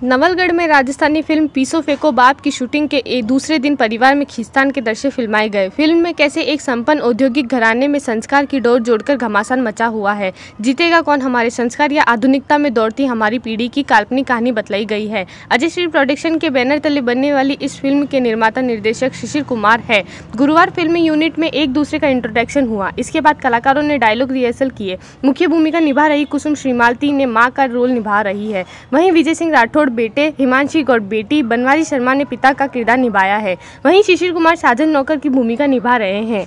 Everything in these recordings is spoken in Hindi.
नवलगढ़ में राजस्थानी फिल्म पीसो फेंको बाप की शूटिंग के दूसरे दिन परिवार में खींचतान के दृश्य फिल्माए गए। फिल्म में कैसे एक संपन्न औद्योगिक घराने में संस्कार की डोर जोड़कर घमासान मचा हुआ है। जीतेगा कौन हमारे संस्कार या आधुनिकता में दौड़ती हमारी पीढ़ी की काल्पनिक कहानी बतलाई गई है। अजय श्री प्रोडक्शन के बैनर तले बनने वाली इस फिल्म के निर्माता निर्देशक शिशिर कुमार है। गुरुवार फिल्मी यूनिट में एक दूसरे का इंट्रोडक्शन हुआ। इसके बाद कलाकारों ने डायलॉग रिहर्सल किए। मुख्य भूमिका निभा रही कुसुम श्रीमालती ने मां का रोल निभा रही है। वहीं विजय सिंह राठौड़ बेटे, हिमांशी गौड़ बेटी, बनवारी शर्मा ने पिता का किरदार निभाया है। वहीं शिशिर कुमार साजन नौकर की भूमिका निभा रहे हैं।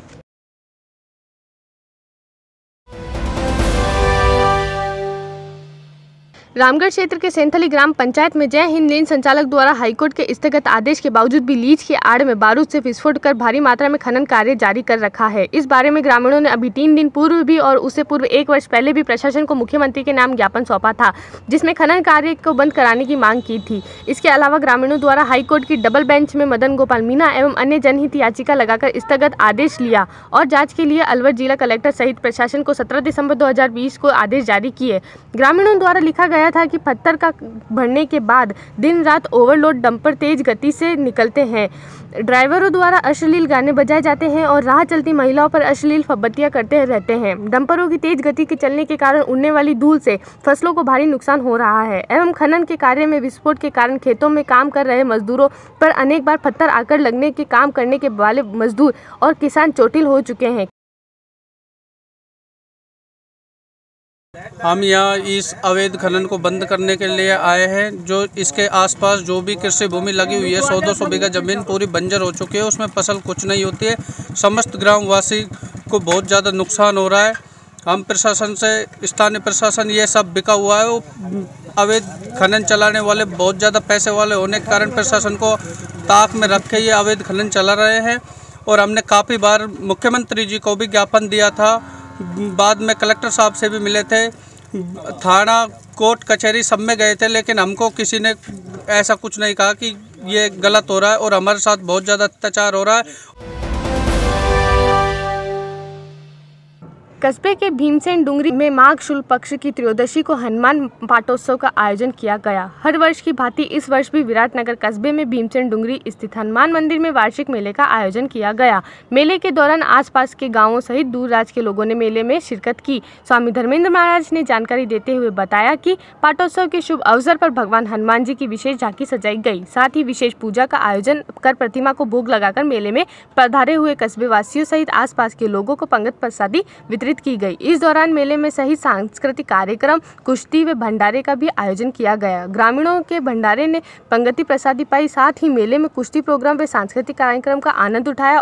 रामगढ़ क्षेत्र के सेंथली ग्राम पंचायत में जय हिंद लेन संचालक द्वारा हाईकोर्ट के स्थगत आदेश के बावजूद भी लीज की आड़ में बारूद से विस्फोट कर भारी मात्रा में खनन कार्य जारी कर रखा है। इस बारे में ग्रामीणों ने अभी 3 दिन पूर्व भी और उससे पूर्व 1 वर्ष पहले भी प्रशासन को मुख्यमंत्री के नाम ज्ञापन सौंपा था, जिसमें खनन कार्य को बंद कराने की मांग की थी। इसके अलावा ग्रामीणों द्वारा हाईकोर्ट की डबल बेंच में मदन गोपाल मीणा एवं अन्य जनहित याचिका लगाकर स्थगत आदेश लिया और जाँच के लिए अलवर जिला कलेक्टर सहित प्रशासन को 17 दिसंबर 2020 को आदेश जारी किए। ग्रामीणों द्वारा लिखा गया था कि पत्थर का भरने के बाद दिन रात ओवरलोड डंपर तेज गति से निकलते हैं, ड्राइवरों द्वारा अश्लील गाने बजाए जाते हैं और राह चलती महिलाओं पर अश्लील फब्बतियां करते रहते हैं। डंपरों की तेज गति के चलने के कारण उड़ने वाली धूल से फसलों को भारी नुकसान हो रहा है एवं खनन के कार्य में विस्फोट के कारण खेतों में काम कर रहे मजदूरों पर अनेक बार पत्थर आकर लगने के काम करने के वाले मजदूर और किसान चोटिल हो चुके हैं। हम यहाँ इस अवैध खनन को बंद करने के लिए आए हैं। जो इसके आसपास जो भी कृषि भूमि लगी हुई है, 100-200 बीघा जमीन पूरी बंजर हो चुकी है, उसमें फसल कुछ नहीं होती है। समस्त ग्रामवासी को बहुत ज़्यादा नुकसान हो रहा है। हम प्रशासन से, स्थानीय प्रशासन ये सब बिका हुआ है। वो अवैध खनन चलाने वाले बहुत ज़्यादा पैसे वाले होने के कारण प्रशासन को ताक में रख के ये अवैध खनन चला रहे हैं। और हमने काफ़ी बार मुख्यमंत्री जी को भी ज्ञापन दिया था, बाद में कलेक्टर साहब से भी मिले थे, थाना कोर्ट कचहरी सब में गए थे, लेकिन हमको किसी ने ऐसा कुछ नहीं कहा कि ये गलत हो रहा है और हमारे साथ बहुत ज़्यादा अत्याचार हो रहा है। कस्बे के भीमसेन डुंगरी में माघ शुक्ल पक्ष की त्रयोदशी को हनुमान पाटोत्सव का आयोजन किया गया। हर वर्ष की भांति इस वर्ष भी विराटनगर कस्बे में भीमसेन डुंगरी स्थित हनुमान मंदिर में वार्षिक मेले का आयोजन किया गया। मेले के दौरान आसपास के गांवों सहित दूर राज्य के लोगों ने मेले में शिरकत की। स्वामी धर्मेंद्र महाराज ने जानकारी देते हुए बताया कि पाटोत्सव के शुभ अवसर पर भगवान हनुमान जी की विशेष झांकी सजाई गई। साथ ही विशेष पूजा का आयोजन कर प्रतिमा को भोग लगाकर मेले में पधारे हुए कस्बे वासियों सहित आसपास के लोगों को पंगत प्रसादी की गई। इस दौरान मेले में सही सांस्कृतिक कार्यक्रम, कुश्ती व भंडारे का भी आयोजन किया गया। ग्रामीणों के भंडारे ने पंगति प्रसादी पाई। साथ ही मेले में कुश्ती प्रोग्राम व सांस्कृतिक कार्यक्रम का आनंद उठाया।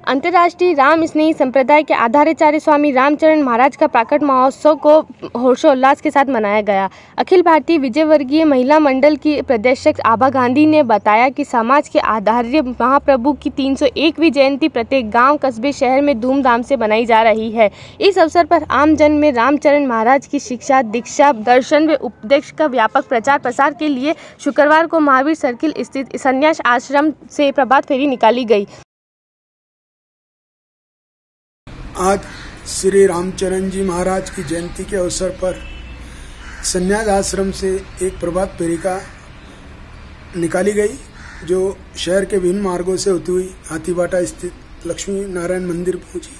अंतर्राष्ट्रीय राम स्नेही संप्रदाय के आधाराचार्य स्वामी रामचरण महाराज का प्राकट महोत्सव को हर्षोल्लास के साथ मनाया गया। अखिल भारतीय विजयवर्गीय महिला मंडल की प्रदेशक आभा गांधी ने बताया कि समाज के आचार्य महाप्रभु की 301वीं जयंती प्रत्येक गांव, कस्बे, शहर में धूमधाम से मनाई जा रही है। इस अवसर पर आम जन में रामचरण महाराज की शिक्षा, दीक्षा, दर्शन व उपदेश का व्यापक प्रचार प्रसार के लिए शुक्रवार को महावीर सर्किल स्थित संन्यास आश्रम से प्रभात फेरी निकाली गई। आज श्री रामचरण जी महाराज की जयंती के अवसर पर संन्यास आश्रम से एक प्रभात फेरी का निकाली गई, जो शहर के विभिन्न मार्गों से होती हुई हाथीबाटा स्थित लक्ष्मी नारायण मंदिर पहुंची।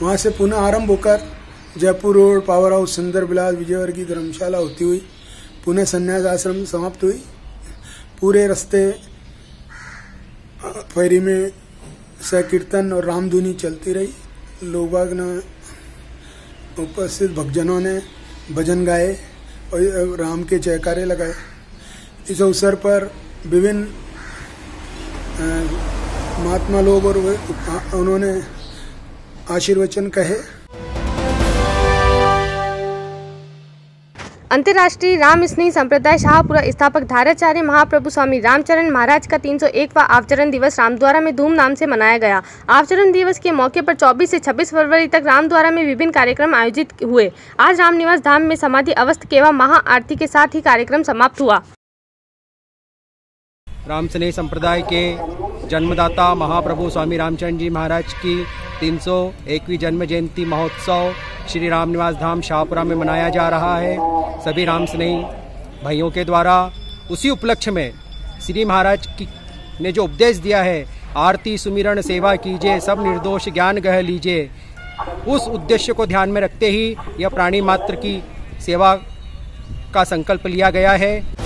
वहां से पुनः आरंभ होकर जयपुर रोड, पावर हाउस, सुंदर विलास, विजयवर्गीय धर्मशाला होती हुई पुनः संन्यास आश्रम समाप्त हुई। पूरे रास्ते फेरी में संकीर्तन और रामधुनी चलती रही। लोगबाग ने, उपस्थित भक्तजनों ने भजन गाए और राम के जयकारे लगाए। इस अवसर पर विभिन्न महात्मा लोग और उन्होंने आशीर्वचन कहे। अंतर्राष्ट्रीय राम स्नेही संप्रदाय शाहपुरा स्थापक धाराचार्य महाप्रभु स्वामी रामचरण महाराज का 301वां आवचरण दिवस रामद्वारा में धूमधाम से मनाया गया। आवचरण दिवस के मौके पर 24 से 26 फरवरी तक रामद्वारा में विभिन्न कार्यक्रम आयोजित हुए। आज रामनिवास धाम में समाधि अवस्थ केवा महा आरती के साथ ही कार्यक्रम समाप्त हुआ। राम स्नेही संप्रदाय के जन्मदाता महाप्रभु स्वामी रामचंद्र जी महाराज की 301वीं जन्म जयंती महोत्सव श्री राम निवास धाम शाहपुरा में मनाया जा रहा है। सभी राम स्नेही भाइयों के द्वारा उसी उपलक्ष्य में श्री महाराज की ने जो उपदेश दिया है, आरती सुमिरन सेवा कीजिए, सब निर्दोष ज्ञान गह लीजिए, उस उद्देश्य को ध्यान में रखते ही यह प्राणी मात्र की सेवा का संकल्प लिया गया है।